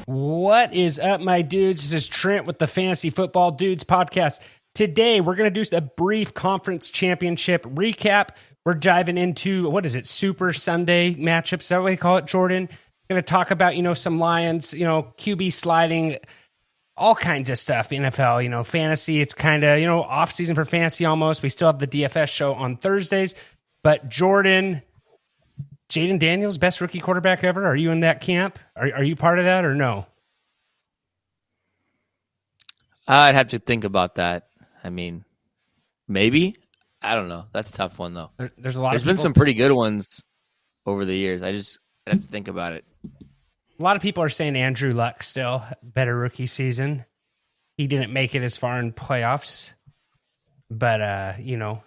What is up, my dudes? This is Trent with the Fantasy Football Dudes podcast. Today, we're going to do a brief conference championship recap. We're diving into, what is it, Super Sunday matchups? Is that what we call it, Jordan? Going to talk about, some Lions, QB sliding, all kinds of stuff, NFL, fantasy. It's kind of, off season for fantasy almost. We still have the DFS show on Thursdays. But Jordan, Jaden Daniels, best rookie quarterback ever. Are you in that camp? Are you part of that or no? I'd have to think about that. I mean, maybe. I don't know. That's a tough one, though. There's a lot. There's been some pretty good ones over the years. I'd have to think about it. A lot of people are saying Andrew Luck still better rookie season. He didn't make it as far in playoffs, but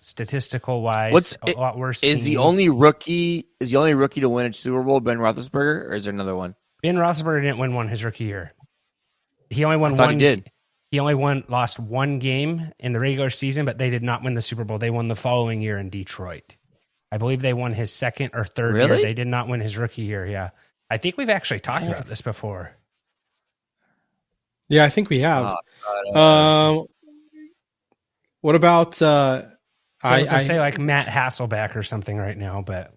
statistical wise, a lot worse. Is the only rookie to win a Super Bowl Ben Roethlisberger, or is there another one? Ben Roethlisberger didn't win one his rookie year. He only won I thought one. He did. He only lost one game in the regular season, but they did not win the Super Bowl. They won the following year in Detroit. I believe they won his second or third year. They did not win his rookie year. Yeah. I think we've actually talked about this before. Yeah, I think we have. What about I say like Matt Hasselbeck or something right now, but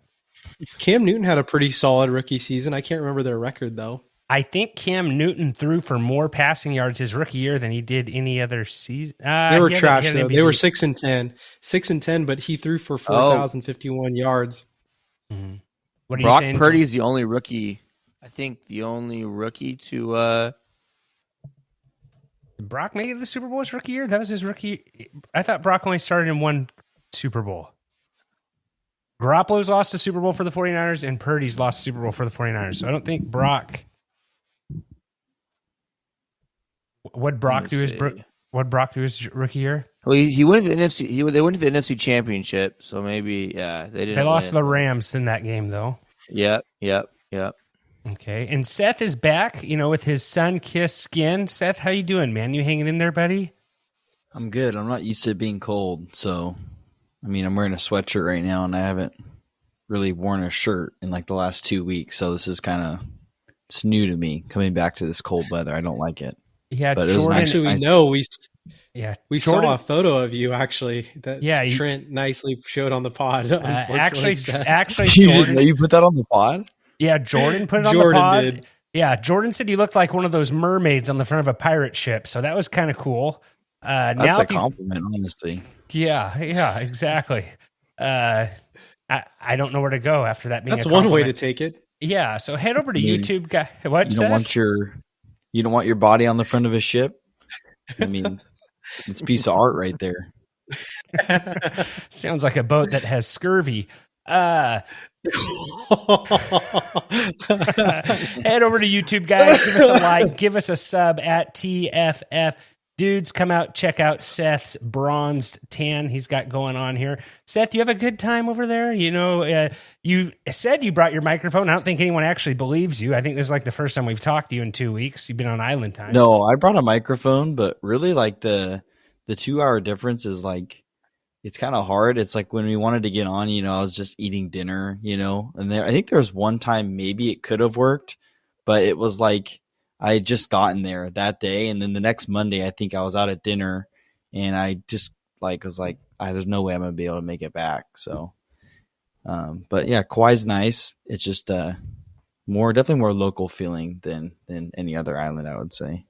Cam Newton had a pretty solid rookie season. I can't remember their record though. I think Cam Newton threw for more passing yards his rookie year than he did any other season. They were trash though. They were 6-10, 6-10, but he threw for 4,051 yards. Mm-hmm. What are Brock you saying? Purdy's the only rookie. I think the only rookie to. Did Brock make it to the Super Bowl his rookie year? That was his rookie. I thought Brock only started in one Super Bowl. Garoppolo's lost the Super Bowl for the 49ers, and Purdy's lost the Super Bowl for the 49ers. So I don't think Brock. What'd Brock do his rookie year? Well, he went to the NFC. They went to the NFC Championship, so maybe they didn't. They lost to the Rams in that game, though. Yep. Okay, and Seth is back. With his sun-kissed skin. Seth, how you doing, man? You hanging in there, buddy? I'm good. I'm not used to being cold, so I'm wearing a sweatshirt right now, and I haven't really worn a shirt in like the last 2 weeks. So this is it's new to me coming back to this cold weather. I don't like it. Yeah, but Jordan, we saw a photo of you actually that Trent nicely showed on the pod. Actually, Jordan, you put that on the pod? Yeah, Jordan put it on the pod. Did. Yeah, Jordan said you looked like one of those mermaids on the front of a pirate ship, so that was kind of cool. That's a compliment, honestly. Yeah, exactly. I don't know where to go after that. That's one way to take it. Yeah, so head over to YouTube, guy. What you don't want your body on the front of a ship? It's a piece of art right there. Sounds like a boat that has scurvy. Head over to YouTube, guys. Give us a like. Give us a sub at TFF. Dudes, come out, check out Seth's bronzed tan he's got going on here. Seth, you have a good time over there? You said you brought your microphone. I don't think anyone actually believes you. I think this is like the first time we've talked to you in 2 weeks. You've been on island time. No, I brought a microphone, but really like the 2 hour difference is like, it's kind of hard. It's like when we wanted to get on, I was just eating dinner, and I think there was one time maybe it could have worked, but it was like, I had just gotten there that day, and then the next Monday, I think I was out at dinner, and I just was like, there's no way I'm gonna be able to make it back. So, but yeah, Kauai's nice. It's just definitely more local feeling than any other island, I would say.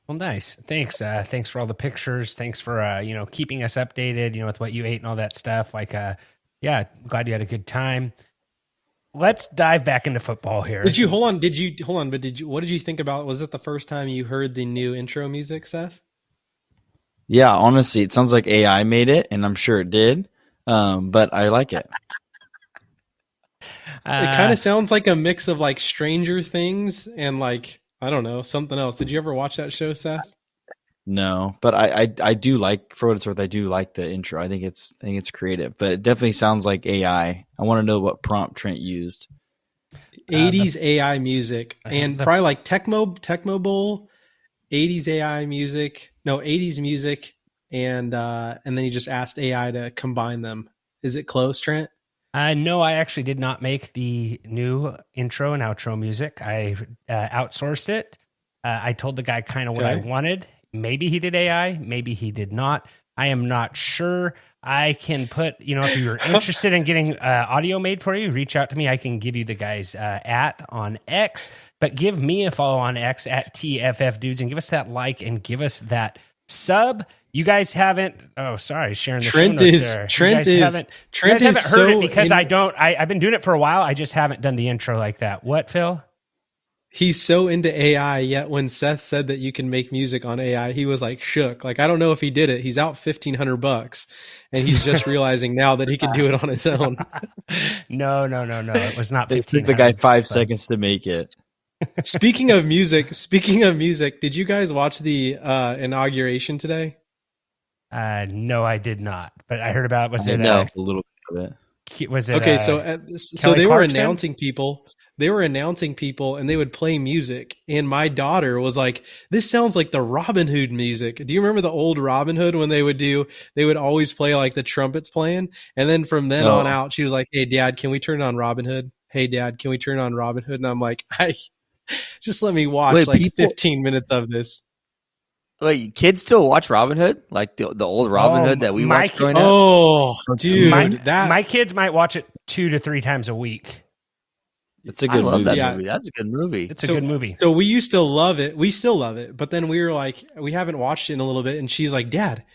Well, nice. Thanks. Thanks for all the pictures. Thanks for keeping us updated, with what you ate and all that stuff. Glad you had a good time. Let's dive back into football here. What did you think about? Was it the first time you heard the new intro music, Seth? Yeah, honestly, it sounds like AI made it, and I'm sure it did. But I like it. It kind of sounds like a mix of like Stranger Things and like, I don't know, something else. Did you ever watch that show, Seth? No, but I do like, for what it's worth, I do like the intro. I think it's creative, but it definitely sounds like AI. I want to know what prompt Trent used. 80s AI music and probably like Tecmo Bowl, 80s AI music, 80s music, and then he just asked AI to combine them. Is it close, Trent? No, I actually did not make the new intro and outro music. I outsourced it. I told the guy kind of what I wanted. Maybe he did AI, maybe he did not. I am not sure. I can put, if you're interested in getting audio made for you, reach out to me. I can give you the guy's at on X, but give me a follow on X at TFF Dudes and give us that like and give us that sub. You guys haven't. Oh, sorry, sharing the Trent show notes is there. Trent you is haven't, Trent you guys is haven't heard so it because I've been doing it for a while. I just haven't done the intro like that. What, Phil? He's so into AI, yet when Seth said that you can make music on AI, he was like shook. Like, I don't know if he did it. He's out $1,500 and he's just realizing now that he could do it on his own. No. It was not It 15. took the guy 5 seconds to make it. Speaking of music, did you guys watch the inauguration today? No, I did not, but I heard about, was it, No. A little bit of it. was it, Okay, so they were Clarkson? announcing people. They were announcing people, and they would play music. And my daughter was like, "This sounds like the Robin Hood music." Do you remember the old Robin Hood when they would always play like the trumpets playing? And then from then on out, she was like, "Hey, Dad, can we turn on Robin Hood? Hey, Dad, can we turn on Robin Hood?" And I'm like, just let me watch 15 minutes of this. Wait, kids still watch Robin Hood? Like the old Robin Hood that we watched growing up? Oh, dude, my kids might watch it 2 to 3 times a week. It's a good movie. That movie. That's a good movie. It's a good movie. So we used to love it. We still love it. But then we were like, we haven't watched it in a little bit. And she's like, "Dad,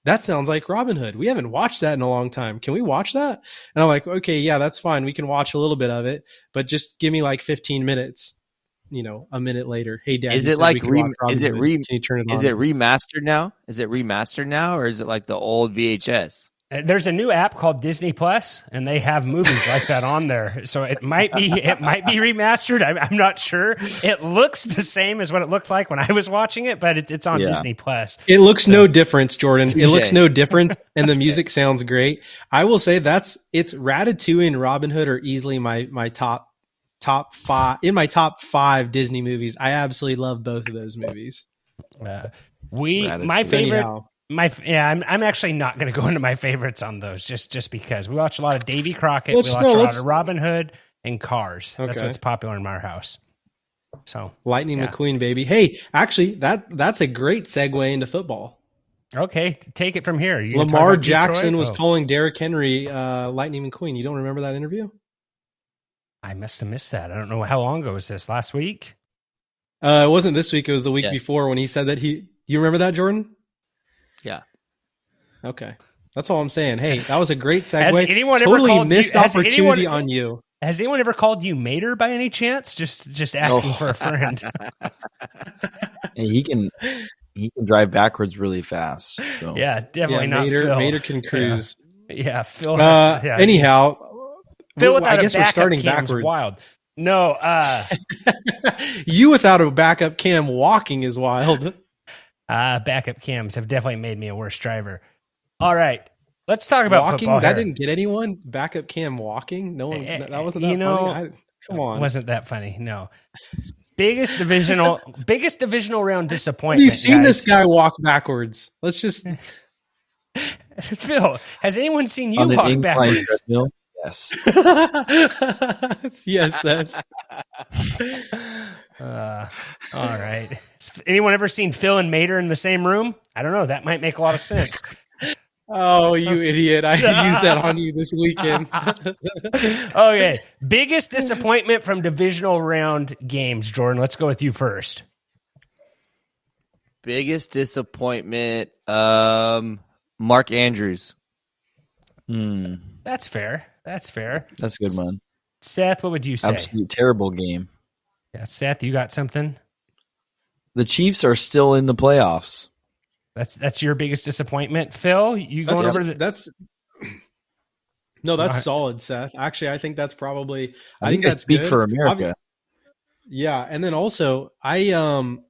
that sounds like Robin Hood. We haven't watched that in a long time. Can we watch that?" And I'm like, "Okay, yeah, that's fine. We can watch a little bit of it, but just give me like 15 minutes." A minute later, "Hey, Dad, is it like can you turn it on?" Is it remastered now? Is it remastered now, or is it like the old VHS? There's a new app called Disney Plus, and they have movies like that on there. So it might be remastered. I'm not sure. It looks the same as what it looked like when I was watching it, but it's on Disney Plus. It looks no difference, Jordan. It looks no difference, and the music sounds great. I will say it's Ratatouille and Robin Hood are easily my top 5 in my top 5 Disney movies. I absolutely love both of those movies. My favorite. I'm actually not going to go into my favorites on those just because we watch a lot of Davy Crockett, we watch a lot of Robin Hood and Cars. Okay. That's what's popular in our house. So Lightning McQueen, baby. Hey, actually, that's a great segue into football. Okay, take it from here. Lamar Jackson was calling Derrick Henry Lightning McQueen. You don't remember that interview? I must have missed that. I don't know how long ago was this. Last week? It wasn't this week. It was the week before when he said that you remember that, Jordan? Yeah. Okay. That's all I'm saying. Hey, that was a great segue. Has anyone totally ever called missed opportunity on you. Has anyone ever called you Mater by any chance? Just asking for a friend. And he can drive backwards really fast. So yeah, definitely not Phil. Mater can cruise. Yeah, Phil. Anyhow, Phil without I guess we're starting backwards. Wild. No, you without a backup cam walking is wild. Backup cams have definitely made me a worse driver. All right, let's talk about walking. Football That here. didn't get anyone. Backup cam walking. No one. That wasn't that funny. Come on, wasn't that funny? No. Biggest divisional round disappointment. Have you seen this guy walk backwards? Let's just. Phil, has anyone seen you walk backwards? Yes. Yes, Seth. All right. Anyone ever seen Phil and Mater in the same room? I don't know. That might make a lot of sense. Oh, you idiot. I used that on you this weekend. Okay. Biggest disappointment from divisional round games, Jordan. Let's go with you first. Biggest disappointment, Mark Andrews. That's fair. That's fair. That's a good one. Seth, what would you say? Absolute terrible game. Yeah, Seth, you got something? The Chiefs are still in the playoffs. That's your biggest disappointment, Phil. You going over the? That's solid, Seth. Actually, I think that's probably. I think that's speak good for America. Yeah, and then also the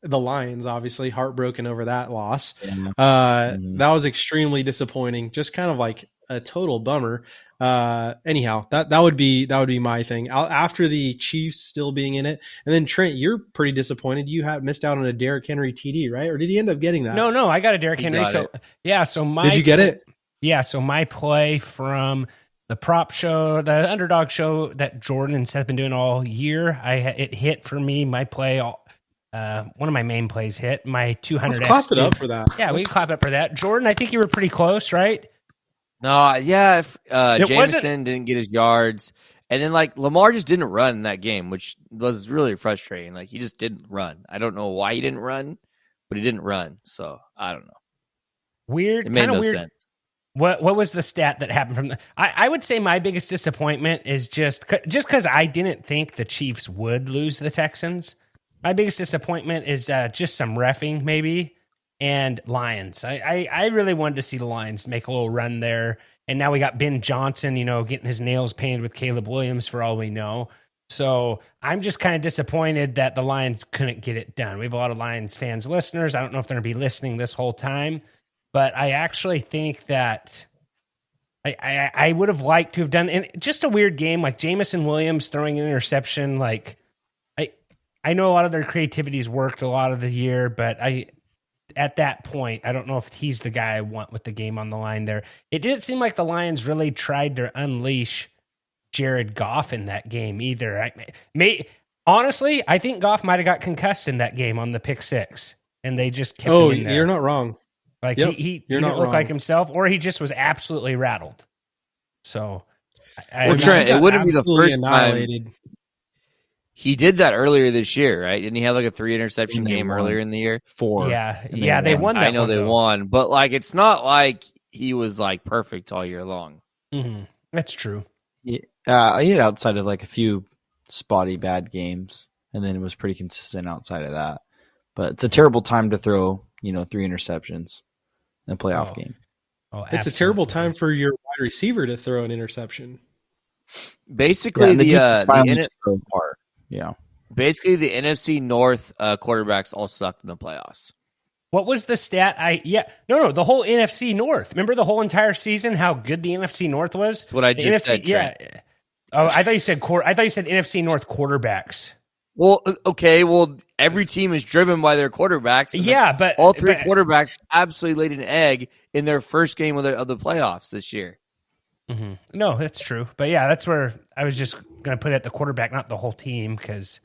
Lions, obviously heartbroken over that loss. Yeah. That was extremely disappointing. Just kind of like a total bummer. Anyhow, that would be my thing. After the Chiefs still being in it, and then Trent, you're pretty disappointed. You had missed out on a Derrick Henry TD, right? Or did he end up getting that? No, I got a Derrick Henry. So did you get it? Yeah. So my play from the prop show, the underdog show that Jordan and Seth have been doing all year. It hit for me. My play, one of my main plays hit. My 200. Let's clap it up for that. Yeah, we can clap up for that. Jordan, I think you were pretty close, right? No, yeah. It Jameson didn't get his yards. And then, like, Lamar just didn't run in that game, which was really frustrating. Like, he just didn't run. I don't know why he didn't run, but he didn't run. So, I don't know. Weird. It made no weird. sense. What was the stat that happened from the... I would say my biggest disappointment is just because I didn't think the Chiefs would lose the Texans. My biggest disappointment is just some reffing, maybe, and Lions. I really wanted to see the Lions make a little run there. And now we got Ben Johnson, getting his nails painted with Caleb Williams for all we know. So I'm just kind of disappointed that the Lions couldn't get it done. We have a lot of Lions fans listeners. I don't know if they're going to be listening this whole time, but I actually think that I would have liked to have done, and just a weird game like Jamison Williams throwing an interception. Like I know a lot of their creativity's worked a lot of the year, but at that point, I don't know if he's the guy I want with the game on the line there. It didn't seem like the Lions really tried to unleash Jared Goff in that game either. Honestly, I think Goff might have got concussed in that game on the pick six, and they just kept him in there. You're not wrong. Like Yep, he not didn't look wrong. like himself, or he just was absolutely rattled. So, Trent, it wouldn't be the Absolutely first time annihilated. he did that earlier this year, right? Didn't he have like a 3 interception And they game won. earlier in the year? 4. yeah, they won that. I know one, they though. won, but like it's not like he was like perfect all year long. Mm-hmm. That's true. He had outside of like a few spotty bad games, and then it was pretty consistent outside of that. But it's a terrible time to throw, 3 interceptions in a playoff game. Oh, It's a terrible time for your wide receiver to throw an interception. Basically, and the finally just fell apart. Yeah. basically the NFC North quarterbacks all sucked in the playoffs. What was the stat? The whole NFC North. Remember the whole entire season how good the NFC North was? That's what I The just NFC, said. Trent. yeah. Oh, I thought you said NFC North quarterbacks. Well, okay. Well, every team is driven by their quarterbacks. and Yeah, but all 3 quarterbacks absolutely laid an egg in their first game of the playoffs this year. Mm-hmm. No, that's true. But yeah, that's where I was just going to put it at the quarterback, not the whole team, because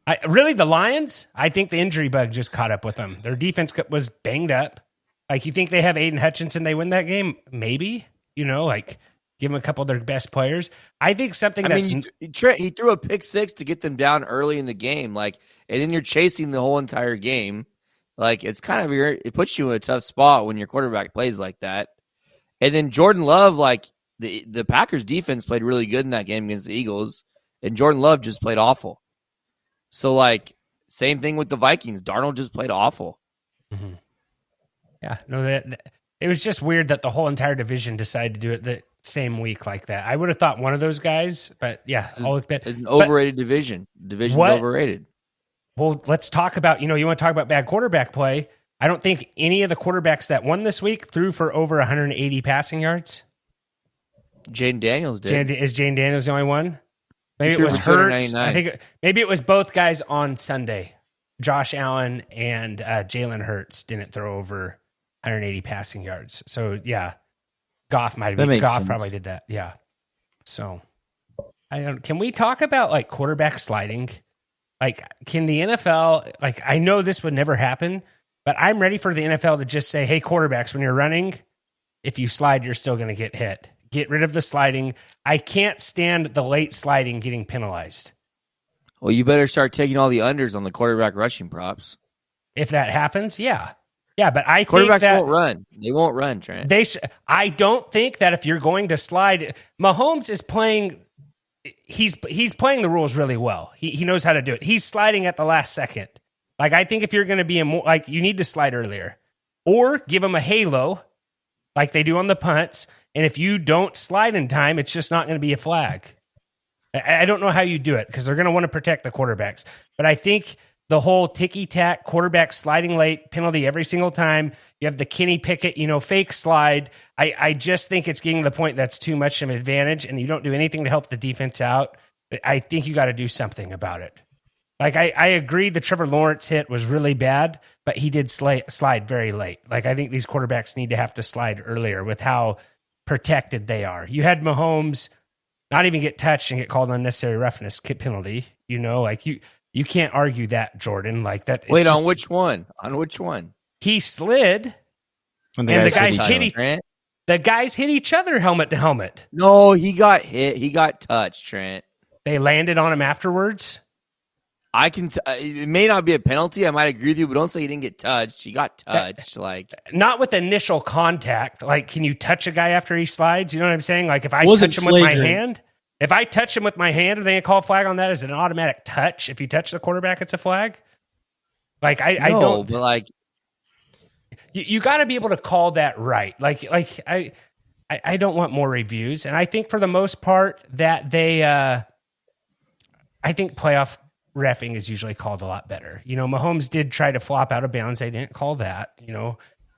the Lions, I think the injury bug just caught up with them. Their defense was banged up. Like, you think they have Aiden Hutchinson, they win that game? Maybe, give them a couple of their best players. I think something he threw a pick six to get them down early in the game, and then you're chasing the whole entire game. Like, it's kind of weird. It puts you in a tough spot when your quarterback plays like that. And then Jordan Love, the Packers defense played really good in that game against the Eagles, and Jordan Love just played awful. So, same thing with the Vikings. Darnold just played awful. Mm-hmm. Yeah, no, it was just weird that the whole entire division decided to do it the same week like that. I would have thought one of those guys, but yeah, it's an overrated division. Division's overrated. Well, let's talk about, you want to talk about bad quarterback play. I don't think any of the quarterbacks that won this week threw for over 180 passing yards. Jaden Daniels did. Is Jane Daniels the only one? Maybe it threw was for Hurts. 299. I think maybe it was both guys on Sunday. Josh Allen and Jalen Hurts didn't throw over 180 passing yards. So yeah, Goff might have been. Goff probably did that. Yeah. So can we talk about quarterback sliding? Can the NFL, I know this would never happen, but I'm ready for the NFL to just say, hey, quarterbacks, when you're running, if you slide, you're still going to get hit. Get rid of the sliding. I can't stand the late sliding getting penalized. Well, you better start taking all the unders on the quarterback rushing props. If that happens, yeah. Yeah, but I think quarterbacks that won't run. They won't run, Trent. I don't think that if you're going to slide, Mahomes is playing. He's playing the rules really well. He knows how to do it. He's sliding at the last second. I think if you're going to be you need to slide earlier, or give him a halo, like they do on the punts. And if you don't slide in time, it's just not going to be a flag. I don't know how you do it because they're going to want to protect the quarterbacks. But I think the whole ticky-tack quarterback sliding late penalty every single time, you have the Kenny Pickett, fake slide. I just think it's getting to the point that's too much of an advantage, and you don't do anything to help the defense out. I think you got to do something about it. I agree the Trevor Lawrence hit was really bad, but he did slide very late. I think these quarterbacks need to have to slide earlier with how protected they are. You had Mahomes not even get touched and get called unnecessary roughness penalty. Like you can't argue that, Jordan. Like that. Wait, on which one? On which one? He slid, and the guys hit each other helmet to helmet. No, he got hit. He got touched, Trent. They landed on him afterwards. It may not be a penalty. I might agree with you, but don't say he didn't get touched. He got touched. Not with initial contact. Like, can you touch a guy after he slides? You know what I'm saying? Like, if I Was it touch him with my flagrant? hand, if I touch him with my hand and they call a flag on that, is it an automatic touch? If you touch the quarterback, it's a flag. Like, I don't. But like, you got to be able to call that right. I don't want more reviews, and I think for the most part that they, I think playoff reffing is usually called a lot better. Mahomes did try to flop out of bounds. They didn't call that,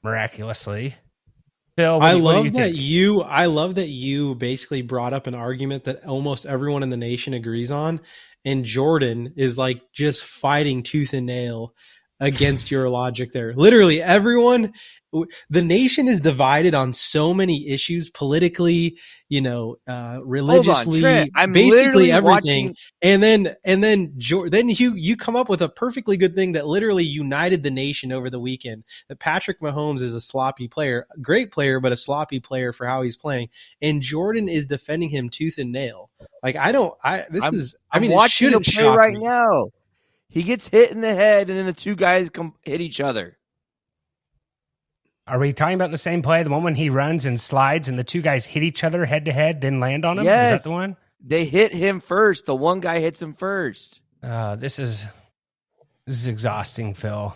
miraculously. Phil, I love that you basically brought up an argument that almost everyone in the nation agrees on, and Jordan is like just fighting tooth and nail against your logic there. Literally everyone, the nation is divided on so many issues politically, religiously, Trent, I'm basically everything. watching... And then you come up with a perfectly good thing that literally united the nation over the weekend. That Patrick Mahomes is a sloppy player, great player, but a sloppy player for how he's playing. And Jordan is defending him tooth and nail. Like I'm watching the play right now. He gets hit in the head, and then the two guys hit each other. Are we talking about the same play? The one when he runs and slides and the two guys hit each other head to head, then land on him? Yes. Is that the one? They hit him first. The one guy hits him first. This is exhausting, Phil.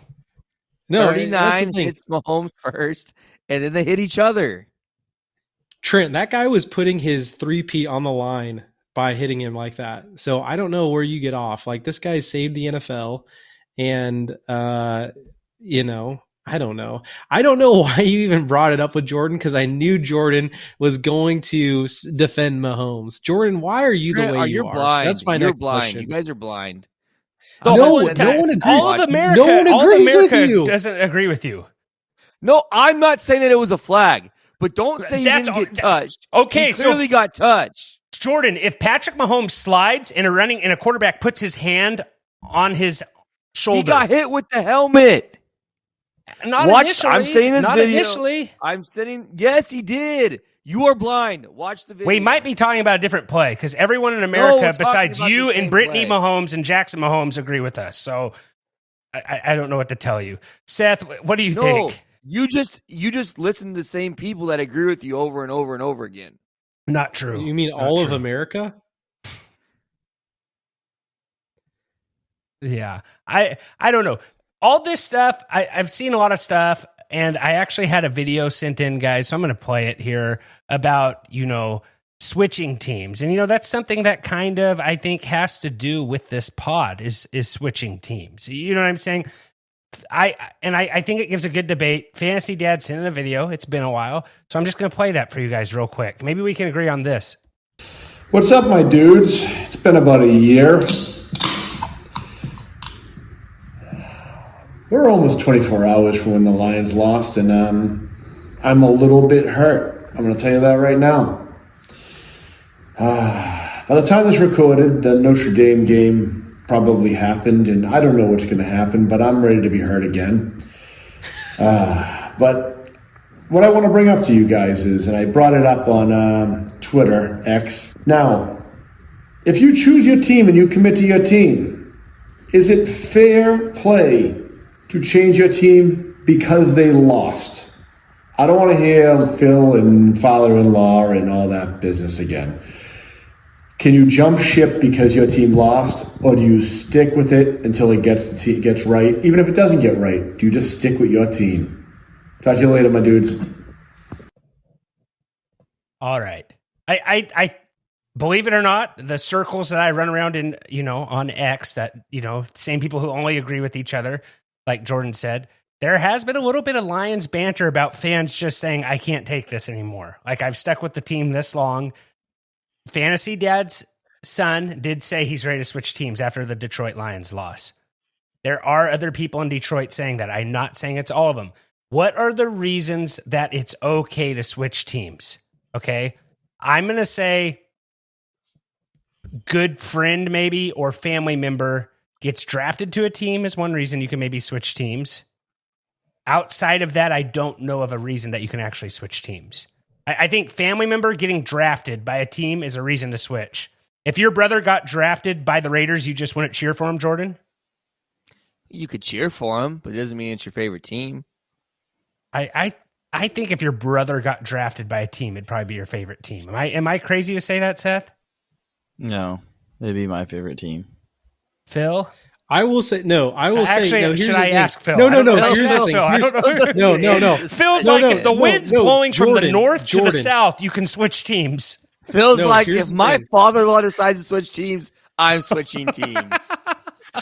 No, 39 hits Mahomes first, and then they hit each other. Trent, that guy was putting his 3P on the line by hitting him like that. So I don't know where you get off. Like, this guy saved the NFL, and I don't know. I don't know why you even brought it up with Jordan, because I knew Jordan was going to defend Mahomes. Jordan, why are you Trent, the way you are? Blind. That's my You're next blind. question. You guys are blind. No one agrees. All of America, No one agrees with you. Doesn't agree with you. No, I'm not saying that it was a flag, but don't say he didn't get touched. Okay, he clearly got touched. Jordan, if Patrick Mahomes slides and a quarterback puts his hand on his shoulder, he got hit with the helmet. Not Watch, initially. I'm saying this not video. Initially. I'm sitting. Yes, he did. You are blind. Watch the video. We might be talking about a different play, because everyone in America besides you and Brittany play. Mahomes and Jackson Mahomes agree with us. So I don't know what to tell you. Seth, what do you think? You just listen to the same people that agree with you over and over and over again. Not true. You mean all of America? Yeah. I don't know. All this stuff, I've seen a lot of stuff, and I actually had a video sent in, guys, so I'm going to play it here about, switching teams. And, that's something that kind of, I think, has to do with this pod is switching teams. You know what I'm saying? I think it gives a good debate. Fantasy Dad sent in a video. It's been a while. So I'm just going to play that for you guys real quick. Maybe we can agree on this. What's up, my dudes? It's been about a year. We're almost 24 hours from when the Lions lost, and I'm a little bit hurt. I'm going to tell you that right now. By the time this recorded, the Notre Dame game probably happened, and I don't know what's going to happen, but I'm ready to be hurt again. But what I want to bring up to you guys is, and I brought it up on Twitter, X. Now, if you choose your team and you commit to your team, is it fair play to change your team because they lost? I don't want to hear Phil and father-in-law and all that business again. Can you jump ship because your team lost, or do you stick with it until it gets right? Even if it doesn't get right, do you just stick with your team? Talk to you later, my dudes. All right. I believe it or not, the circles that I run around in, on X, that, same people who only agree with each other, like Jordan said, there has been a little bit of Lions banter about fans just saying, I can't take this anymore. Like, I've stuck with the team this long. Fantasy Dad's son did say he's ready to switch teams after the Detroit Lions loss. There are other people in Detroit saying that. I'm not saying it's all of them. What are the reasons that it's okay to switch teams? Okay. I'm going to say good friend maybe or family member gets drafted to a team is one reason you can maybe switch teams. Outside of that, I don't know of a reason that you can actually switch teams. I think family member getting drafted by a team is a reason to switch. If your brother got drafted by the Raiders, you just wouldn't cheer for him, Jordan? You could cheer for him, but it doesn't mean it's your favorite team. I think if your brother got drafted by a team, it'd probably be your favorite team. Am I crazy to say that, Seth? No, it'd be my favorite team. Phil? I will say no. I will Actually, say no. Here's should the I thing. ask Phil? No. Here's the thing. I don't know. No. Phil's No, like, no, if the no, wind's no, blowing from the Jordan, north to the Jordan. south, you can switch teams. Phil's No, like, here's if the my thing. father-in-law decides to switch teams, I'm switching teams.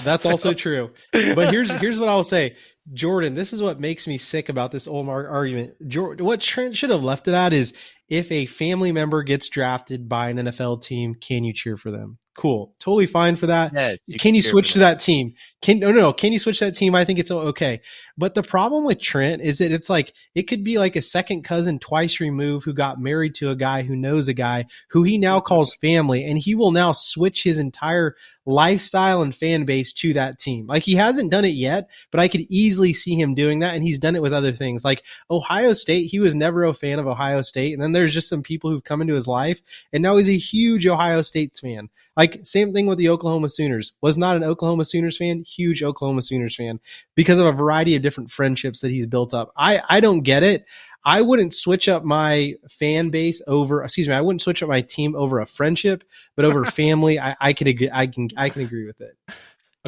That's also true. But here's what I'll say. Jordan, this is what makes me sick about this old argument. What Trent should have left it at is, if a family member gets drafted by an NFL team, can you cheer for them? Cool. Totally fine for that. Yes, Can you cheer switch for to that team? No. Can you switch to that team? I think it's okay. But the problem with Trent is that it's like, it could be like a second cousin twice removed who got married to a guy who knows a guy who he now calls family, and he will now switch his entire lifestyle and fan base to that team. Like, he hasn't done it yet, but I could easily see him doing that, and he's done it with other things. Like Ohio State, he was never a fan of Ohio State, and then there's just some people who've come into his life, and now he's a huge Ohio State fan. Like, same thing with the Oklahoma Sooners. Was not an Oklahoma Sooners fan, huge Oklahoma Sooners fan, because of a variety of different friendships that he's built up. I don't get it. I wouldn't switch up my fan base over, I wouldn't switch up my team over a friendship, but over family, I can agree with it.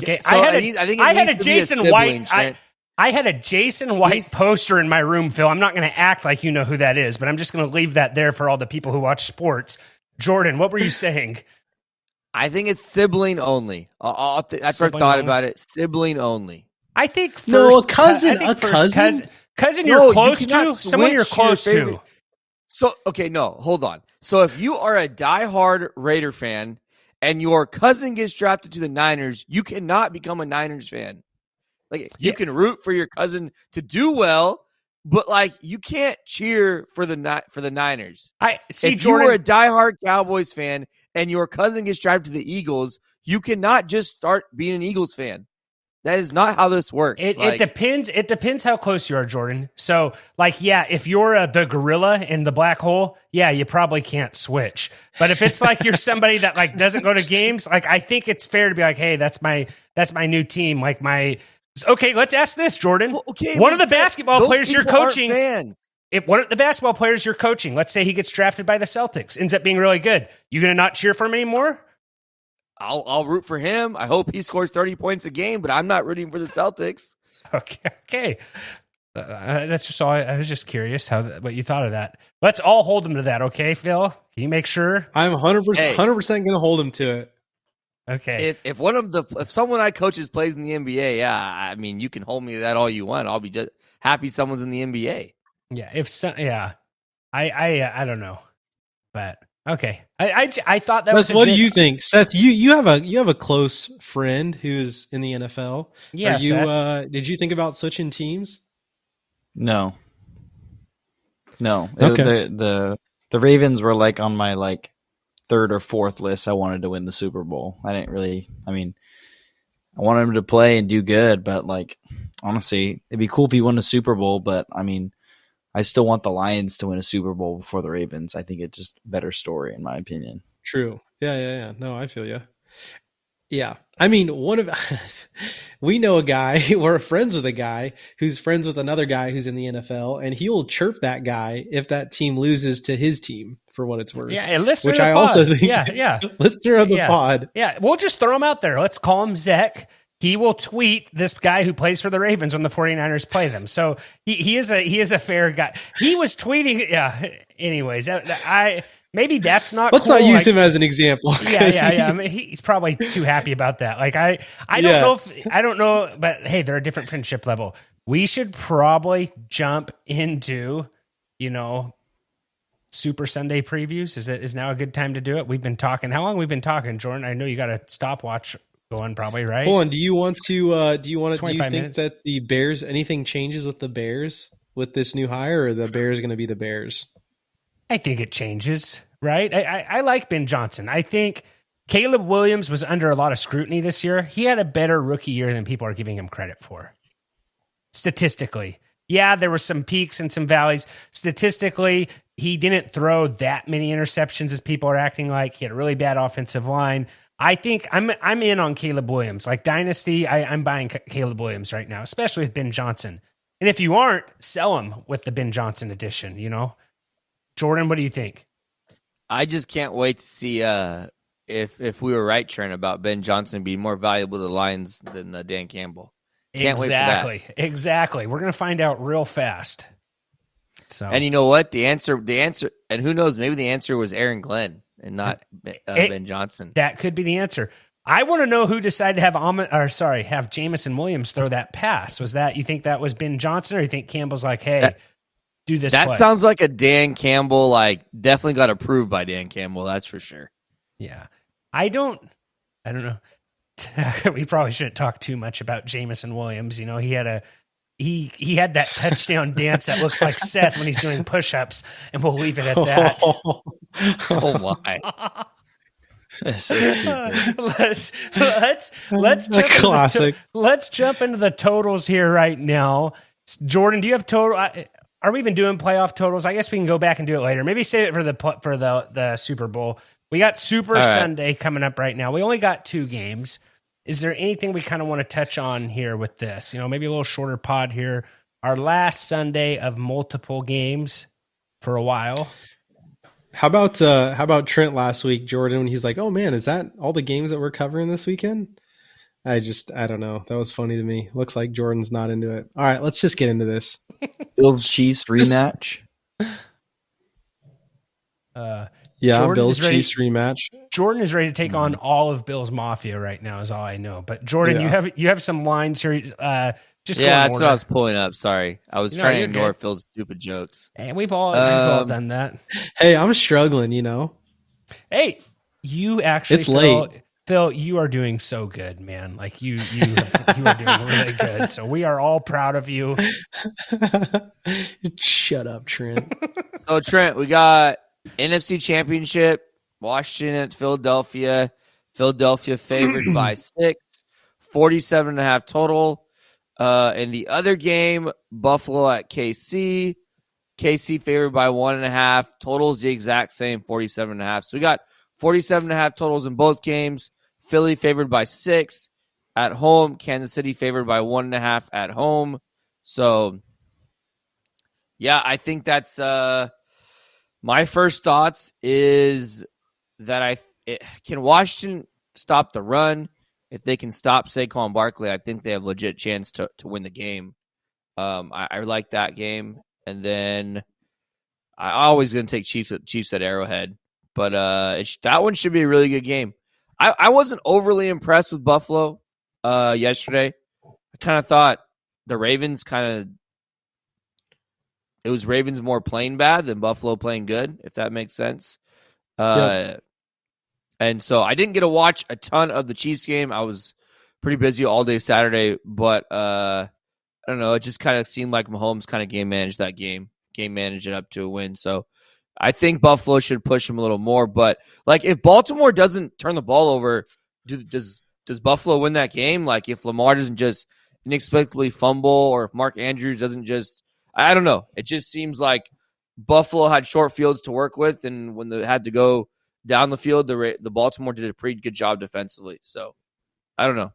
Okay. So I think it had needs a to be a Jason sibling, White. Trent. I had a Jason White poster in my room, Phil. I'm not going to act like you know who that is, but I'm just going to leave that there for all the people who watch sports. Jordan, what were you saying? I think it's sibling only. I've Sibling thought only? about it. Sibling only. I think first, No, a cousin, I think a first cousin? cousin No, you're you close cannot to, someone you're switch your close to. favorite- So, okay, no, hold on. So if you are a diehard Raider fan and your cousin gets drafted to the Niners, you cannot become a Niners fan. Like, you can root for your cousin to do well, but like, you can't cheer for the Niners. I see, If Jordan. you are a diehard Cowboys fan and your cousin gets drafted to the Eagles, you cannot just start being an Eagles fan. That is not how this works. It depends. It depends how close you are, Jordan. So, like, yeah, if you're the gorilla in the black hole, yeah, you probably can't switch. But if it's like you're somebody that like doesn't go to games, like, I think it's fair to be like, hey, that's my new team. Like okay, let's ask this, Jordan. Well, okay, one of the Trent, basketball those players you're people aren't coaching, fans. if one of the basketball players you're coaching, let's say he gets drafted by the Celtics, ends up being really good, you gonna not cheer for him anymore? I'll root for him. I hope he scores 30 points a game, but I'm not rooting for the Celtics. Okay. That's just all. I was just curious what you thought of that. Let's all hold him to that, okay, Phil? Can you make sure? I'm 100% going to hold him to it. Okay. If someone I coaches plays in the NBA, yeah, I mean, you can hold me to that all you want. I'll be just happy someone's in the NBA. Yeah. I don't know, but okay. I thought that was. What do you think, Seth? You have a close friend who's in the NFL. Yeah. Did you think about switching teams? No. Okay. The Ravens were like on my like third or fourth list. I wanted to win the Super Bowl. I wanted him to play and do good, but like, honestly, it'd be cool if he won a Super Bowl, but I mean, I still want the Lions to win a Super Bowl before the Ravens. I think it's just a better story in my opinion. True. Yeah. No, I feel you. Yeah. I mean, we know a guy, we're friends with a guy who's friends with another guy who's in the NFL, and he will chirp that guy if that team loses to his team, for what it's worth. Yeah, listener which of the I pod. also think, yeah. listener of the pod. Yeah, we'll just throw him out there. Let's call him Zach. He will tweet this guy who plays for the Ravens when the 49ers play them. So he is a fair guy. He was tweeting. Yeah. Anyways, maybe that's not. Let's cool. not use him as an example. Yeah. I mean, he's probably too happy about that. Like I don't know, but hey, they're a different friendship level. We should probably jump into, Super Sunday previews. Is now a good time to do it? We've been talking. How long we've been talking, Jordan? I know you got a stopwatch going, probably, right? Hold on. Do you think minutes. that the Bears, anything changes with the Bears with this new hire, or the Bears going to be the Bears? I think it changes, right? I like Ben Johnson. I think Caleb Williams was under a lot of scrutiny this year. He had a better rookie year than people are giving him credit for. Statistically. Yeah, there were some peaks and some valleys. Statistically, he didn't throw that many interceptions as people are acting like. He had a really bad offensive line. I think I'm in on Caleb Williams. Like Dynasty, I'm buying Caleb Williams right now, especially with Ben Johnson. And if you aren't, sell him with the Ben Johnson edition, you know? Jordan, what do you think? I just can't wait to see if we were right, Trent, about Ben Johnson being more valuable to the Lions than Dan Campbell. Can't wait for that. Exactly. We're going to find out real fast. So, and you know what? The answer, and who knows? Maybe the answer was Aaron Glenn and not Ben Johnson. That could be the answer. I want to know who decided to have Jamison Williams throw that pass. Was that, you think that was Ben Johnson, or you think Campbell's like, hey, do this? That play? Sounds like a Dan Campbell, like definitely got approved by Dan Campbell. That's for sure. Yeah. I don't know. We probably shouldn't talk too much about Jamison Williams. You know, he had that touchdown dance that looks like Seth when he's doing push-ups, and we'll leave it at that. Oh my. That's so stupid. let's jump classic. Let's jump into the totals here right now. Jordan, do you have total? Are we even doing playoff totals? I guess we can go back and do it later. Maybe save it for the Super Bowl. We got Super Sunday coming up right now. We only got 2 games. Is there anything we kind of want to touch on here with this? You know, maybe a little shorter pod here. Our last Sunday of multiple games for a while. How about Trent last week, Jordan, when he's like, "Oh man, is that all the games that we're covering this weekend?" I don't know. That was funny to me. Looks like Jordan's not into it. All right, let's just get into this. Bills Chiefs rematch. Bills Chiefs rematch. Jordan is ready to take on all of Bills Mafia right now, is all I know. But Jordan, you have some lines here. Just that's what I was pulling up. Sorry, I was trying to ignore Phil's stupid jokes. And we've all done that. Hey, I'm struggling. You know. Hey, you actually. It's late. Phil, you are doing so good, man. Like you are doing really good. So we are all proud of you. Shut up, Trent. So Trent, we got NFC Championship, Washington at Philadelphia. Philadelphia favored by 6, 47.5 total. In the other game, Buffalo at KC. KC favored by 1.5. Totals the exact same, 47.5. So we got 47.5 totals in both games. Philly favored by 6 at home. Kansas City favored by 1.5 at home. So, yeah, I think that's my first thoughts is that can Washington stop the run? If they can stop Saquon Barkley, I think they have a legit chance to win the game. I like that game. And then I always going to take Chiefs at Arrowhead. But that one should be a really good game. I wasn't overly impressed with Buffalo yesterday. I kind of thought the Ravens it was Ravens more playing bad than Buffalo playing good, if that makes sense. And so I didn't get to watch a ton of the Chiefs game. I was pretty busy all day Saturday, but I don't know. It just kind of seemed like Mahomes kind of game managed that game managed it up to a win. So I think Buffalo should push him a little more. But like, if Baltimore doesn't turn the ball over, does Buffalo win that game? Like, if Lamar doesn't just inexplicably fumble, or if Mark Andrews doesn't just, I don't know. It just seems like Buffalo had short fields to work with, and when they had to go down the field, the Baltimore did a pretty good job defensively. So I don't know.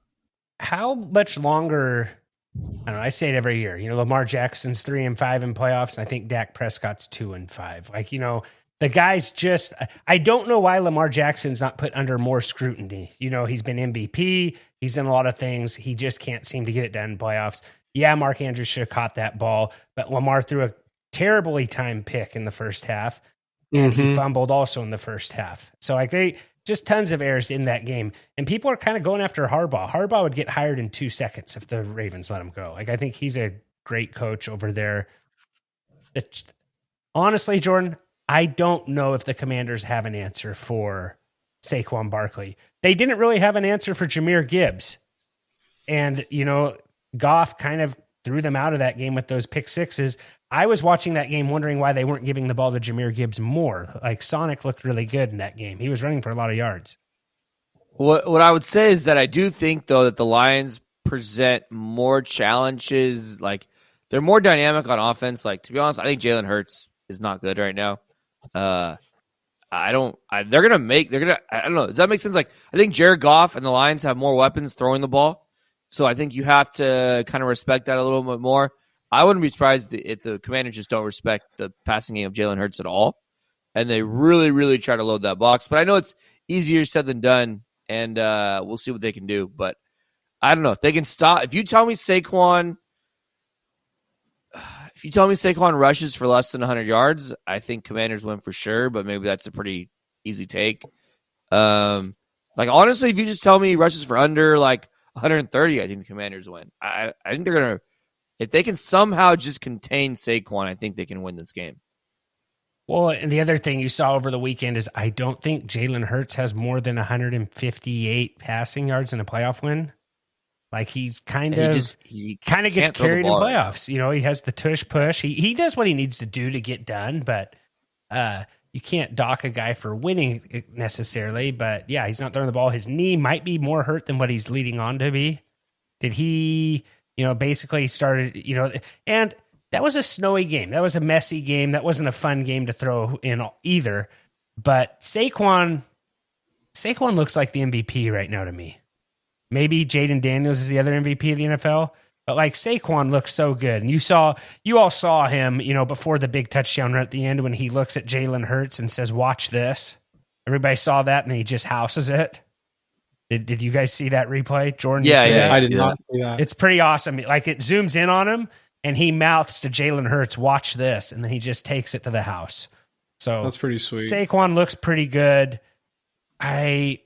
How much longer? I don't know. I say it every year. You know, Lamar Jackson's 3-5 in playoffs, and I think Dak Prescott's 2-5. Like, you know, the guy's just. I don't know why Lamar Jackson's not put under more scrutiny. You know, he's been MVP. He's done a lot of things. He just can't seem to get it done in playoffs. Yeah, Mark Andrews should have caught that ball, but Lamar threw a terribly timed pick in the first half, and he fumbled also in the first half. So, like, just tons of errors in that game. And people are kind of going after Harbaugh. Harbaugh would get hired in 2 seconds if the Ravens let him go. Like, I think he's a great coach over there. Honestly, Jordan, I don't know if the Commanders have an answer for Saquon Barkley. They didn't really have an answer for Jahmyr Gibbs. And, you know, Goff kind of threw them out of that game with those pick sixes. I was watching that game wondering why they weren't giving the ball to Jahmyr Gibbs more. Like Sonic looked really good in that game. He was running for a lot of yards. What I would say is that I do think, though, that the Lions present more challenges. Like, they're more dynamic on offense. Like, to be honest, I think Jalen Hurts is not good right now. I don't know. Does that make sense? Like, I think Jared Goff and the Lions have more weapons throwing the ball. So I think you have to kind of respect that a little bit more. I wouldn't be surprised if the Commanders just don't respect the passing game of Jalen Hurts at all. And they really, really try to load that box. But I know it's easier said than done. And we'll see what they can do. But I don't know. If they can stop. If you tell me Saquon rushes for less than 100 yards, I think Commanders win for sure. But maybe that's a pretty easy take. Like, honestly, if you just tell me he rushes for under, like, 130, I think the Commanders win. I think they're going to – if they can somehow just contain Saquon, I think they can win this game. Well, and the other thing you saw over the weekend is I don't think Jalen Hurts has more than 158 passing yards in a playoff win. Like he kind of gets carried in playoffs. You know, he has the tush push. He does what he needs to do to get done, but you can't dock a guy for winning necessarily. But yeah, he's not throwing the ball. His knee might be more hurt than what he's leading on to be. Did he, basically started, and that was a snowy game. That was a messy game. That wasn't a fun game to throw in either. But Saquon looks like the MVP right now to me. Maybe Jaden Daniels is the other MVP of the NFL. But like Saquon looks so good. And you all saw him, before the big touchdown run at the end when he looks at Jalen Hurts and says, "Watch this." Everybody saw that and he just houses it. Did you guys see that replay? Jordan? Yeah. I did not see that. It's pretty awesome. Like it zooms in on him. And he mouths to Jalen Hurts, "Watch this," and then he just takes it to the house. So that's pretty sweet. Saquon looks pretty good. The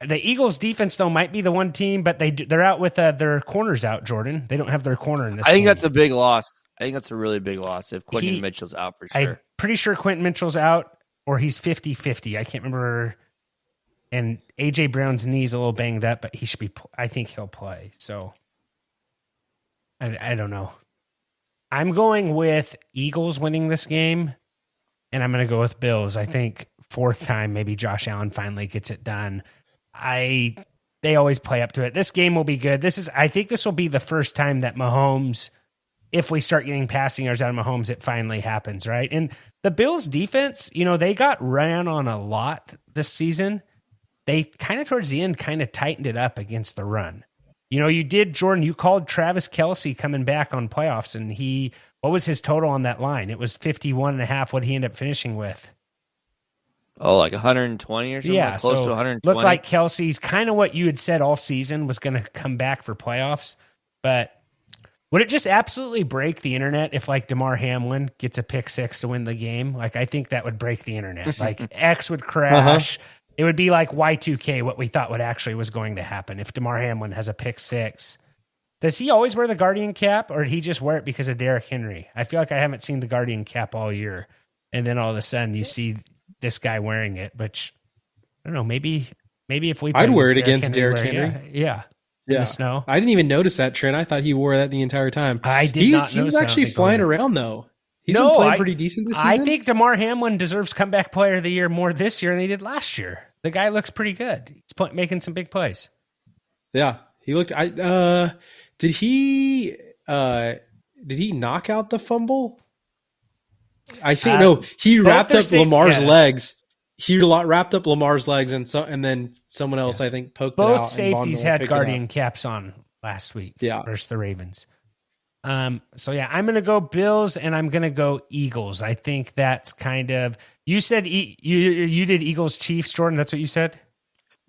Eagles' defense though might be the one team, but they're out with their corners out. Jordan, they don't have their corner in this. I think game. that's a big loss. I think that's a really big loss if Quentin Mitchell's out for sure. I'm pretty sure Quentin Mitchell's out, or he's 50-50. I can't remember. And AJ Brown's knee's a little banged up, but he should be. I think he'll play. So I don't know. I'm going with Eagles winning this game, and I'm going to go with Bills. I think fourth time, maybe Josh Allen finally gets it done. They always play up to it. This game will be good. I think this will be the first time that Mahomes, if we start getting passing yards out of Mahomes, it finally happens, right? And the Bills defense, they got ran on a lot this season. They kind of towards the end kind of tightened it up against the run. You did, Jordan, you called Travis Kelce coming back on playoffs, and what was his total on that line? It was 51.5. What did he end up finishing with? Oh, like 120 or something? Yeah, like close so to 120. Looked like Kelce's kind of what you had said all season was going to come back for playoffs. But would it just absolutely break the internet if, like, Damar Hamlin gets a pick six to win the game? Like, I think that would break the internet. Like, X would crash. It would be like Y2K, what we thought was going to happen if Damar Hamlin has a pick six. Does he always wear the Guardian cap, or did he just wear it because of Derrick Henry? I feel like I haven't seen the Guardian cap all year, and then all of a sudden you see this guy wearing it. Which I don't know. Maybe if we, I'd wear it against Derrick Henry. Yeah. In the snow. I didn't even notice that, Trent. I thought he wore that the entire time. I did not. He was actually flying around though. He's been playing pretty decent this season. I think Damar Hamlin deserves comeback player of the year more this year than he did last year. The guy looks pretty good. He's making some big plays. Yeah, he looked. Did he knock out the fumble? I think no. He wrapped up Lamar's legs. He wrapped up Lamar's legs, and then someone else I think poked it out. Both safeties had Guardian caps on last week. Versus the Ravens. So yeah, I'm going to go Bills and I'm going to go Eagles. I think that's kind of, you said you did Eagles Chiefs, Jordan. That's what you said.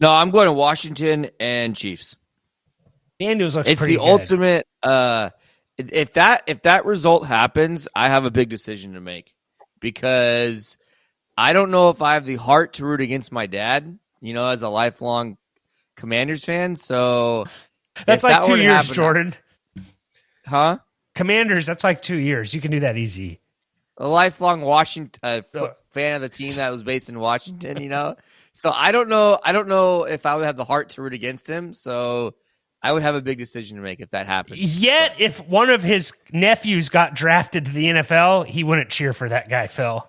No, I'm going to Washington and Chiefs. Daniels looks it's pretty the good. Ultimate. If that result happens, I have a big decision to make because I don't know if I have the heart to root against my dad, as a lifelong Commanders fan. So that's like 2 years, Jordan. Huh? Commanders, that's like 2 years. You can do that easy. A lifelong Washington fan of the team that was based in Washington, So I don't know if I would have the heart to root against him. So I would have a big decision to make if that happened. Yet, if one of his nephews got drafted to the NFL, he wouldn't cheer for that guy, Phil.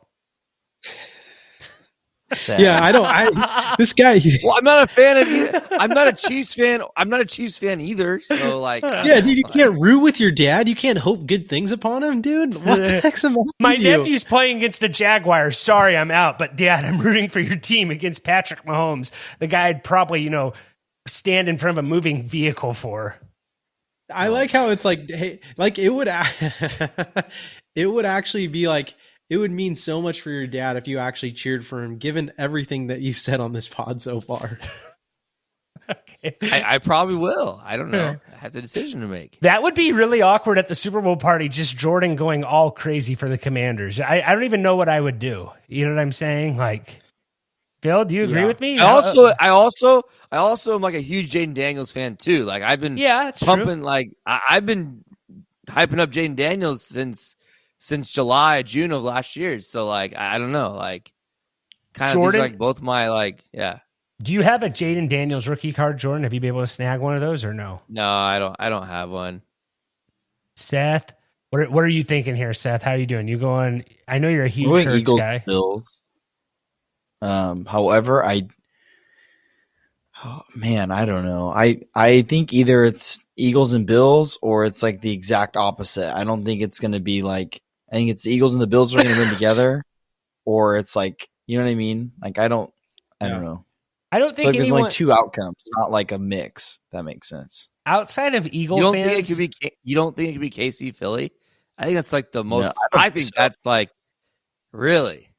Sad. Yeah, this guy. Well, I'm not a fan of either. I'm not a Chiefs fan. I'm not a Chiefs fan either. So, like, Yeah, dude, you can't root with your dad. You can't hope good things upon him, dude. What the heck's the matter My with you? nephew's playing against the Jaguars. Sorry, I'm out. But, Dad, I'm rooting for your team against Patrick Mahomes, the guy I'd probably, stand in front of a moving vehicle for. I like how it's like, hey, like it would actually be like, it would mean so much for your dad if you actually cheered for him, given everything that you've said on this pod so far. Okay. I probably will. I don't know. I have the decision to make. That would be really awkward at the Super Bowl party, just Jordan going all crazy for the Commanders. I don't even know what I would do. You know what I'm saying? Like, Phil, do you agree with me? I also am like a huge Jaden Daniels fan too. Like I've been that's pumping true. like I've been hyping up Jaden Daniels since June of last year. So like I don't know, like kind of these are like both my like Do you have a Jaden Daniels rookie card, Jordan? Have you been able to snag one of those or no? No, I don't have one. Seth, what are you thinking here, Seth? How are you doing? You going? I know you're a huge Going Hurts Eagles guy. Bills. However, I don't know. I think either it's Eagles and Bills or it's like the exact opposite. I don't think it's going to be like, I think it's the Eagles and the Bills are going to win together, or it's like, you know what I mean? Like I don't know. I don't think Like there's anyone only two outcomes, not like a mix. That makes sense. outside of Eagle You don't fans. think it could be? You don't think it could be KC Philly? I think that's like the most. No, I think that's like really.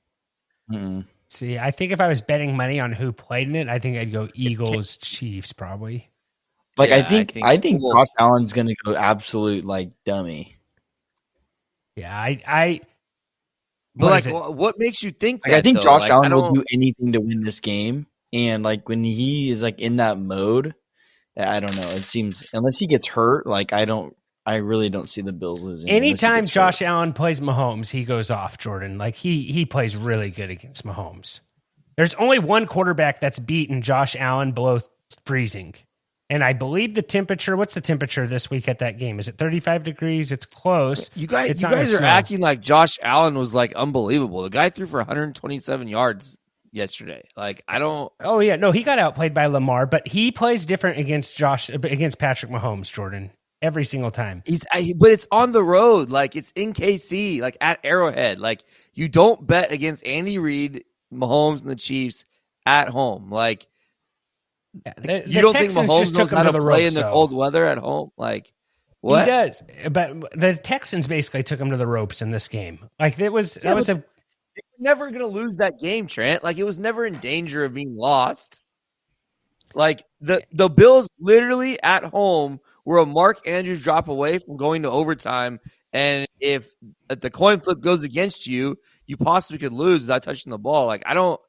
Mm-mm. See, I think if I was betting money on who played in it, I think I'd go Eagles, Chiefs, probably. Like Yeah, I think Josh Allen's going to go absolute like dummy. Yeah, But like, what makes you think Like that? I think though? Josh Like, Allen will do anything to win this game, and like when he is like in that mode, I don't know. It seems unless he gets hurt, like I really don't see the Bills losing. anytime Josh Allen plays Mahomes, he goes off, Jordan. Like he plays really good against Mahomes. There's only one quarterback that's beaten Josh Allen below freezing. And I believe the temperature, what's the temperature this week at that game? Is it 35 degrees? It's close. You guys, It's you not guys gonna are snow. acting like Josh Allen was like unbelievable. The guy threw for 127 yards yesterday. Like I don't. Oh yeah, no, he got outplayed by Lamar, but he plays different against Patrick Mahomes, Jordan, every single time. But it's on the road. Like it's in KC, like at Arrowhead. Like you don't bet against Andy Reid, Mahomes, and the Chiefs at home. Like you don't think Mahomes knows how to play in the cold weather at home? Like what? He does, but the Texans basically took him to the ropes in this game. Like that was They were never going to lose that game, Trent. Like it was never in danger of being lost. Like the Bills literally at home were a Mark Andrews drop away from going to overtime, and if the coin flip goes against you, you possibly could lose without touching the ball. Like I don't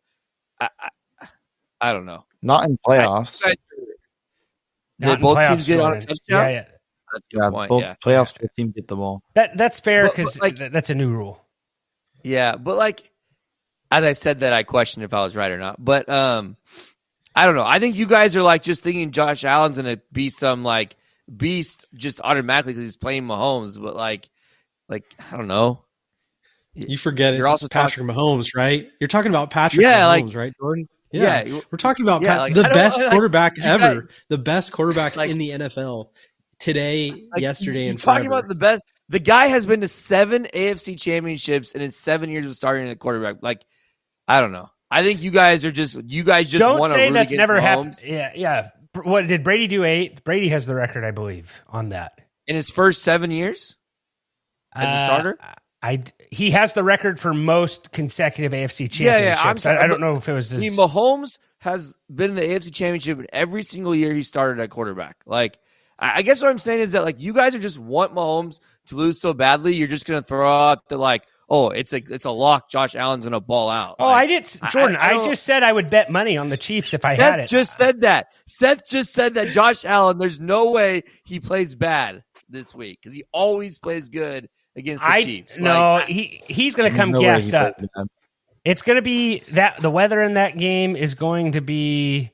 know. not in playoffs. Did both teams get on a touchdown? Yeah. That's a good point. Both Yeah. playoffs, both teams get the ball. That's fair But because like- that's a new rule. Yeah, but like as I said that, I questioned if I was right or not. But I don't know. I think you guys are like just thinking Josh Allen's gonna be some like beast just automatically because he's playing Mahomes. But like I don't know. You forget You're it's also Patrick Mahomes, right? You're talking about Patrick Mahomes, right, Jordan? Yeah. We're talking about Yeah, like, the I don't- best like, quarterback you ever, guys- the best quarterback Like- in the NFL today, Like, yesterday, you're and talking forever. about the best. The guy has been to 7 AFC championships in his 7 years of starting at quarterback. Like, I don't know. I think you guys just Don't want to say root that's against never Mahomes. happened. Yeah. What did Brady do? 8? Brady has the record, I believe, on that In his first 7 years as a starter. He has the record for most consecutive AFC Yeah, championships. I'm I don't know if it was I mean, this. Mahomes has been in the AFC championship in every single year he started at quarterback. Like, I guess what I'm saying is that like you guys are just want Mahomes to lose so badly, you're just gonna throw out the like, oh, it's a lock. Josh Allen's gonna ball out. Oh, Like, I did, Jordan. I don't- just said I would bet money on the Chiefs if I had Seth it. just said that. Seth just said that Josh Allen. There's no way he plays bad this week because he always plays good against the Chiefs. No, Like, he's going to come No way gassed he up. plays bad. It's going to be that the weather in that game is going to be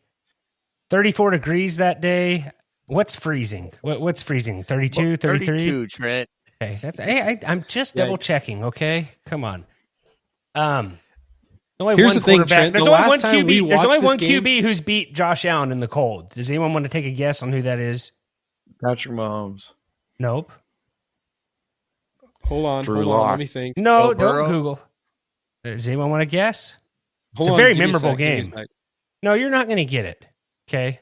34 degrees that day. What's freezing? What's freezing? 32, 33? 32, Trent. Okay, I'm just double checking. Okay, come on. Only Here's one the thing, quarterback. Trent. There's The only last one time we QB. There's watched only this one game- QB who's beat Josh Allen in the cold. Does anyone want to take a guess on who that is? Patrick Mahomes. Nope. Hold on. Drew Hold on. Lock. Let me think. No, Joe Burrow? don't Google. Does anyone want to guess? Hold a on, very give me memorable sec, give me game. sec. No, you're not going to get it. Okay.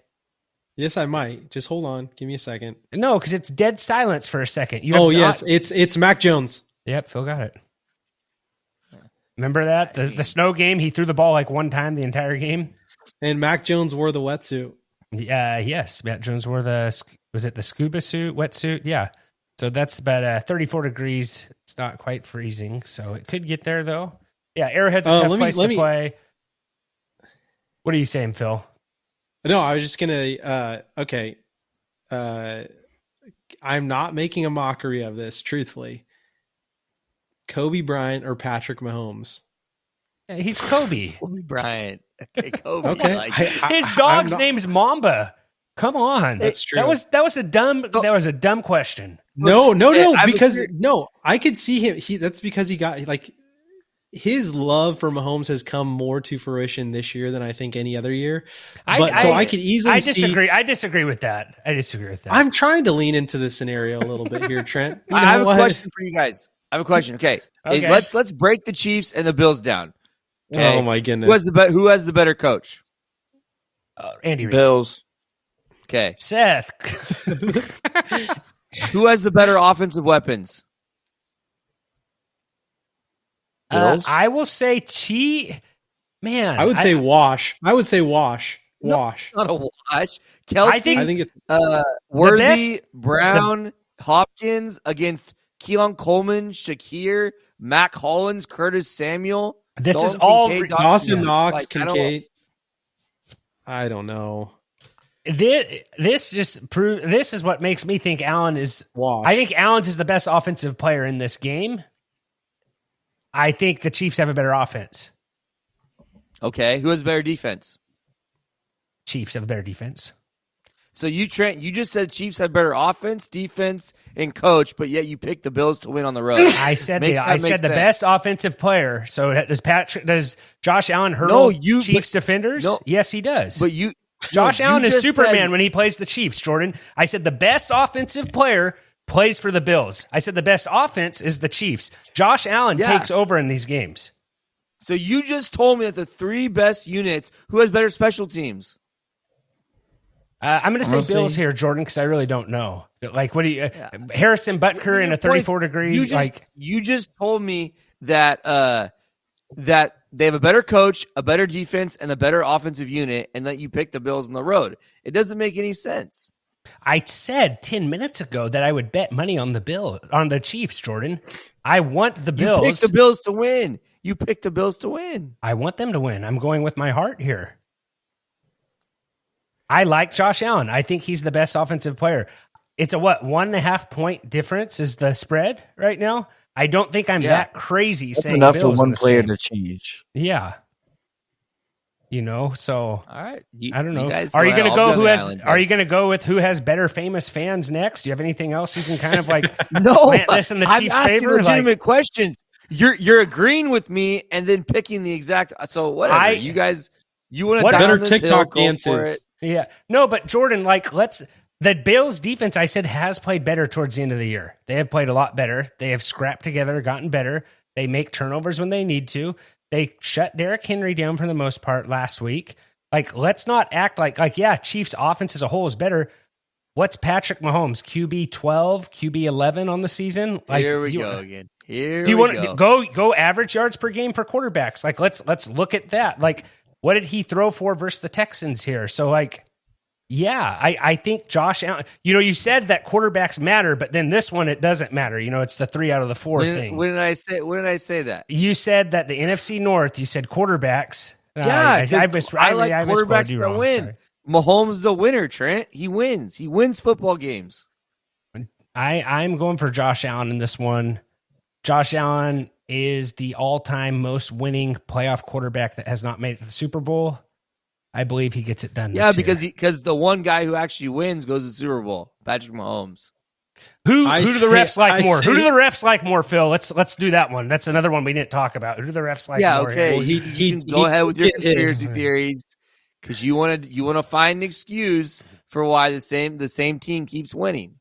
Yes, I might. Just hold on. Give me a second. No, because it's dead silence for a second. You Oh, have yes. not- It's Mac Jones. Yep, Phil got it. Remember that? The snow game, he threw the ball like one time the entire game. And Mac Jones wore the wetsuit. Yes, Matt Jones wore was it the scuba suit, wetsuit? Yeah. So that's about 34 degrees. It's not quite freezing, so it could get there though. Yeah, Arrowhead's a tough place to play. What are you saying, Phil? No, I was just gonna. Okay, I'm not making a mockery of this. Truthfully, Kobe Bryant or Patrick Mahomes. He's Kobe. Kobe Bryant. Okay, Kobe. Okay, Like, His dog's name's Mamba. Come on, That's true. That was a dumb question. No, I was because curious- I could see him. That's because he got like his love for Mahomes has come more to fruition this year than I think any other year. I could easily. I disagree. I disagree with that. I'm trying to lean into the scenario a little bit here, Trent. You I know have a what? question for you guys. I have a question. Okay. Okay. Let's break the Chiefs and the Bills down. Okay. Oh my goodness! Who has the better coach? Andy Reid. Bills. Okay. Seth. Who has the better offensive weapons? Bills? I will say Man, I would say wash. I would say wash. Wash. Not a wash. Kelsey, I think it's Worthy, Brown, Hopkins against Keon Coleman, Shakir, Mac Hollins, Curtis Samuel. This is Dalton all Kincaid, Dawson Knox, Like, I don't- Kincaid. I don't know. this just proves. This is what makes me think Allen is. Wash. I think Allen's is the best offensive player in this game. I think the Chiefs have a better offense. Okay, who has better defense? Chiefs have a better defense. So Trent, you just said Chiefs have better offense, defense, and coach, but yet you picked the Bills to win on the road. I said Make- the that makes best sense. offensive player. So does Josh Allen No, hurdle you- Chiefs but- defenders? no. Yes, he does. But you, Josh no, Allen you is just Superman said- when he plays the Chiefs, Jordan. I said the best offensive player plays for the Bills. I said the best offense is the Chiefs. Josh Allen Yeah. takes over in these games. So you just told me that the three best units, who has better special teams? I'm going to say Honestly- Bills here, Jordan, because I really don't know. Like, what do you Harrison Butker in a 34 degree? You just told me that that they have a better coach, a better defense, and a better offensive unit, and that you picked the Bills on the road. It doesn't make any sense. I said 10 minutes ago that I would bet money on the Chiefs, Jordan. I want the Bills. You picked the Bills to win. You picked the Bills to win. I want them to win. I'm going with my heart here. I like Josh Allen. I think he's the best offensive player. It's a 1.5 point difference is the spread right now. I don't think I'm that crazy That's saying enough for Bills in one this player game. to change. Yeah. So All right. I don't know. You guys Are you go going to ahead. go I'll be who on the has? island, Are then. you going to go with who has better famous fans next? Do you have anything else you can kind of like No, slant this in the I'm Chiefs' asking favor? legitimate questions. You're agreeing with me and then picking the exact. So whatever. You guys, you want to What die better on this TikTok hill, go dances? for it. Yeah. No, but Jordan, the Bills defense, I said, has played better towards the end of the year. They have played a lot better. They have scrapped together, gotten better. They make turnovers when they need to. They shut Derrick Henry down for the most part last week. Let's not act yeah, Chiefs offense as a whole is better. What's Patrick Mahomes? QB 12, QB 11 on the season? Here we go again. Here Do you we want go. to go average yards per game for quarterbacks? Let's look at that. What did he throw for versus the Texans here? So yeah, I think Josh Allen, you said that quarterbacks matter, but then this one, it doesn't matter. It's the 3 out of the 4 thing. When did I say that? You said that the NFC North, you said quarterbacks. Yeah, I like misquoted quarterbacks you that wrong. win. Sorry. Mahomes is a winner, Trent. He wins. He wins football games. I'm going for Josh Allen in this one. Josh Allen is the all-time most winning playoff quarterback that has not made it to the Super Bowl. I believe he gets it done. Yeah, this year. because the one guy who actually wins goes to the Super Bowl, Patrick Mahomes. Who do the refs like more? Who do the refs? refs like more, Phil? Let's do that one. That's another one we didn't talk about. Who do the refs like more? Okay. Well, you can go ahead with your conspiracy theories because you want to find an excuse for why the same team keeps winning.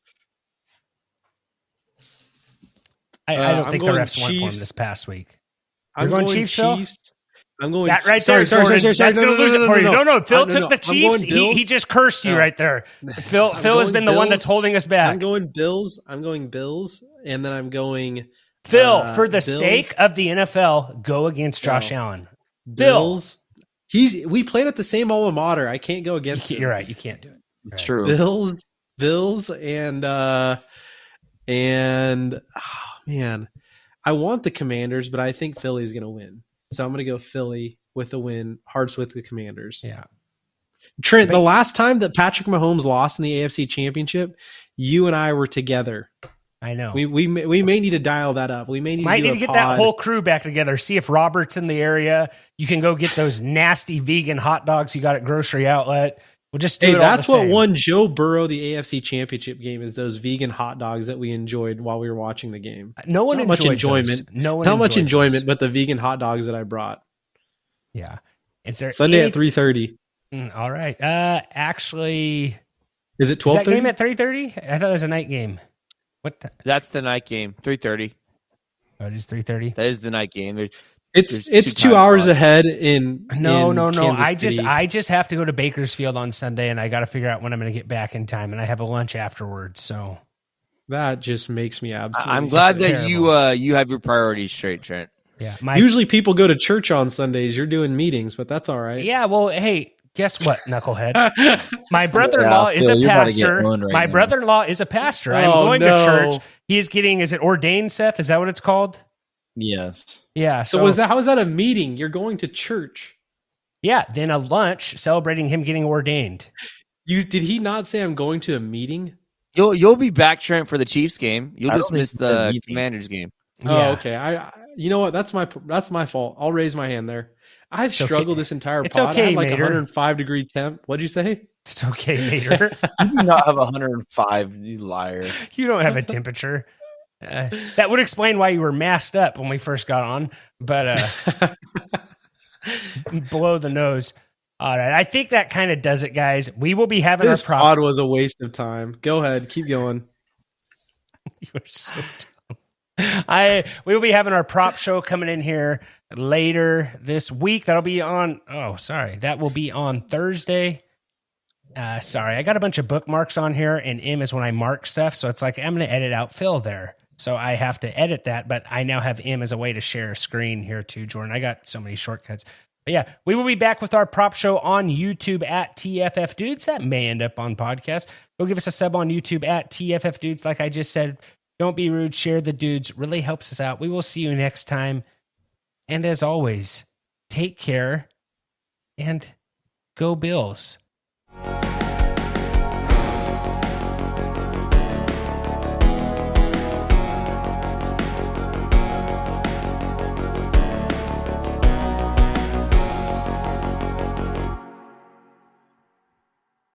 I don't think the going refs won for him Chiefs. this past week. I'm going going Chiefs, Phil? Chiefs. I'm going That right there, Jordan. That's going to lose it for you. No, Phil took the Chiefs. He just cursed you right there. Phil has been the one that's holding us back. I'm going Bills, and then I'm going Phil, for the Bills. sake of the NFL, go against Josh Allen. Bills. We played at the same alma mater. I can't go against him. You're right. You can't do it. It's true. Bills, and oh, man, I want the Commanders, but I think Philly's going to win. So I'm going to go Philly with a win. Hearts with the Commanders. Yeah. Trent, the last time that Patrick Mahomes lost in the AFC Championship, you and I were together. I know. We may need to dial that up. We may need to to get that whole crew back together. See if Robert's in the area. You can go get those nasty vegan hot dogs you got at Grocery Outlet. We'll just do it all that's the what same. won Joe Burrow the AFC Championship game is those vegan hot dogs that we enjoyed while we were watching the game. No one Not much enjoyment. Not much enjoyment, but the vegan hot dogs that I brought. Yeah. Is there Sunday at 3:30? All right. Actually, is it 12:30? Is that game at 3:30? I thought it was a night game. What? That's the night game. 3:30. Oh, it is 3:30. That is the night game. It's 2 hours ahead in No. Kansas I just have to go to Bakersfield on Sunday, and I got to figure out when I'm going to get back in time, and I have a lunch afterwards. So that just makes me absolutely. I'm glad that terrible. you have your priorities straight, Trent. Yeah. Usually people go to church on Sundays. You're doing meetings, but that's all right. Yeah. Well, hey, guess what, knucklehead? My brother-in-law is a pastor. My brother-in-law is a pastor. I'm going to church. He's getting. Is it ordained, Seth? Is that what it's called? Yes. Yeah. So how is that a meeting? You're going to church. Yeah. Then a lunch celebrating him getting ordained. Did he not say I'm going to a meeting? You'll be back, Trent, for the Chiefs game. You'll just miss the Commanders game. Yeah. Oh, okay. You know what? That's my fault. I'll raise my hand there. I've struggled this entire it's pod. Okay, I had like Mater. 105-degree temp. What'd you say? It's okay, Mater. You do not have 105, you liar. You don't have a temperature. That would explain why you were masked up when we first got on, but below the nose. All right, I think that kind of does it, guys. We will be having this our pod was a waste of time. Go ahead, keep going. You are so dumb. We will be having our prop show coming in here later this week. That'll be on. Oh, sorry, that will be on Thursday. Sorry, I got a bunch of bookmarks on here, and M is when I mark stuff, so it's like I'm going to edit out Phil there. So I have to edit that, but I now have M as a way to share a screen here too, Jordan. I got so many shortcuts. But yeah, we will be back with our prop show on YouTube at TFF Dudes. That may end up on podcast. Go give us a sub on YouTube at TFF Dudes. Like I just said, don't be rude. Share the dudes. Really helps us out. We will see you next time. And as always, take care and go Bills.